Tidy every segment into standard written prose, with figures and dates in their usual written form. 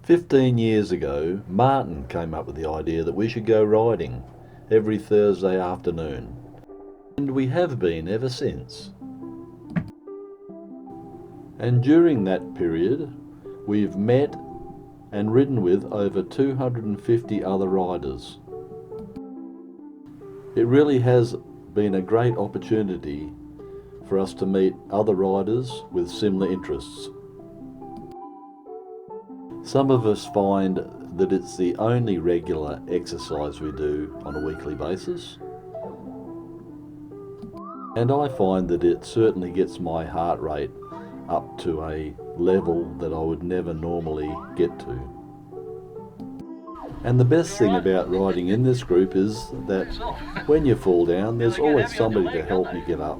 15 years ago, Martin came up with the idea that we should go riding every Thursday afternoon, and we have been ever since. And during that period, we've met and ridden with over 250 other riders. It really has been a great opportunity for us to meet other riders with similar interests. Some of us find that it's the only regular exercise we do on a weekly basis, and I find that it certainly gets my heart rate up to a level that I would never normally get to. And the best thing about riding in this group is that when you fall down, there's always somebody to help you get up.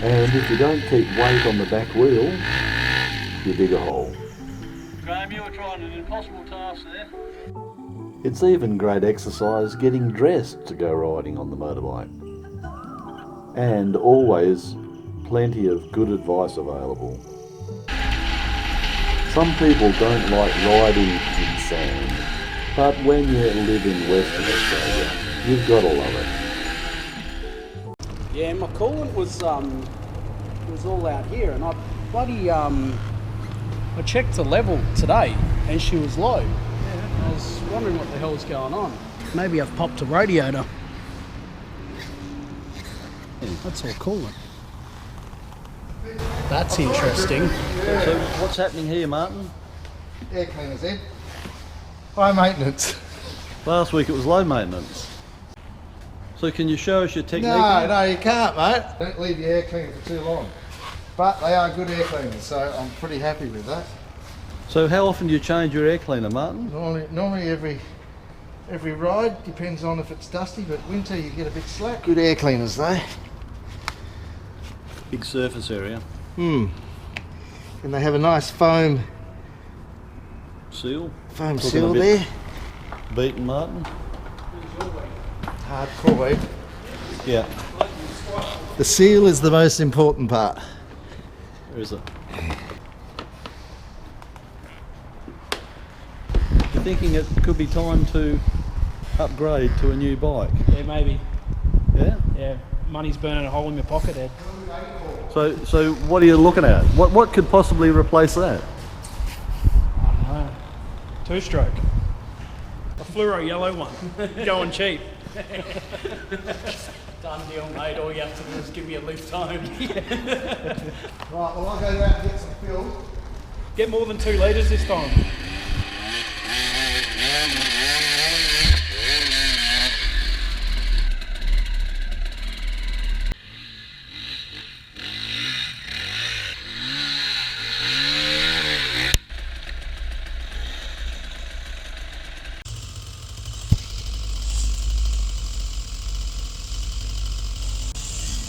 And if you don't keep weight on the back wheel, you dig a hole. Graham, you were trying an impossible task there. It's even great exercise getting dressed to go riding on the motorbike. And always plenty of good advice available. Some people don't like riding in sand, but when you live in Western Australia, you've got to love it. Yeah, my coolant was all out here, and I checked the level today, and she was low. Yeah. I was wondering what the hell was going on. Maybe I've popped a radiator. That's all coolant. That's interesting. So what's happening here, Martin? Air cleaners in. High maintenance. Last week it was low maintenance. So can you show us your technique? No, you can't, mate. Don't leave your air cleaner for too long. But they are good air cleaners, so I'm pretty happy with that. So how often do you change your air cleaner, Martin? Normally every ride, depends on if it's dusty, but winter you get a bit slack. Good air cleaners though. Big surface area. And they have a nice foam Seal. seal there. Beaten, Martin? Hardcore weight. Yeah. The seal is the most important part. Where is it? You're thinking it could be time to upgrade to a new bike? Yeah, maybe. Yeah? Yeah, money's burning a hole in my pocket, Ed. So what are you looking at? What could possibly replace that? I don't know. Two-stroke. A fluoro yellow one. Going cheap. Done deal, mate. All you have to do is give me a lift home. Right, well I'll go down and get some fuel. Get more than 2 litres this time.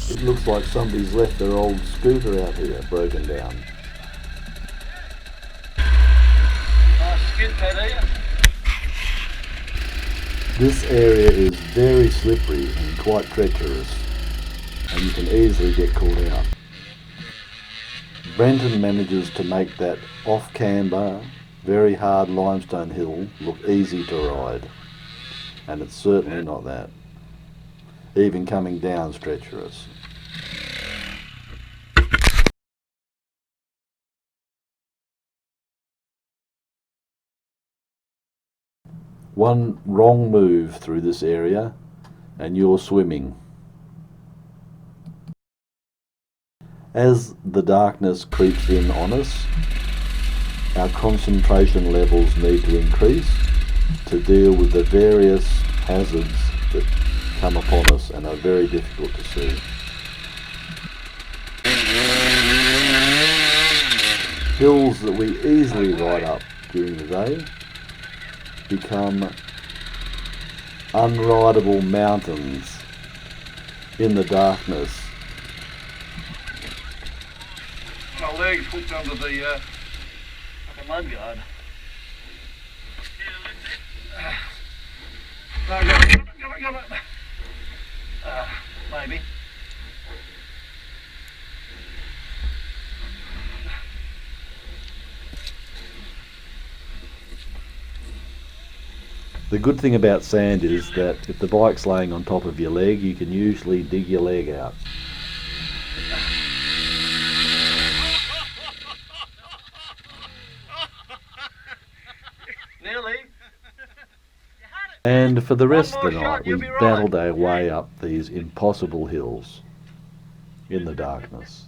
It looks like somebody's left their old scooter out here, broken down. Nice skid pad, are you? This area is very slippery and quite treacherous, and you can easily get caught out. Brenton manages to make that off-camber, very hard limestone hill look easy to ride, and it's certainly not that. Even coming down's treacherous. One wrong move through this area and you're swimming. As the darkness creeps in on us, our concentration levels need to increase to deal with the various hazards that come upon us and are very difficult to see. Hills that we easily ride up during the day become unrideable mountains in the darkness. My legs hooked under the mud guard. gonna... maybe. The good thing about sand is that if the bike's laying on top of your leg, you can usually dig your leg out. Nearly. And for the rest of the One more shot, night, we you'll be right. battled our way up these impossible hills in the darkness.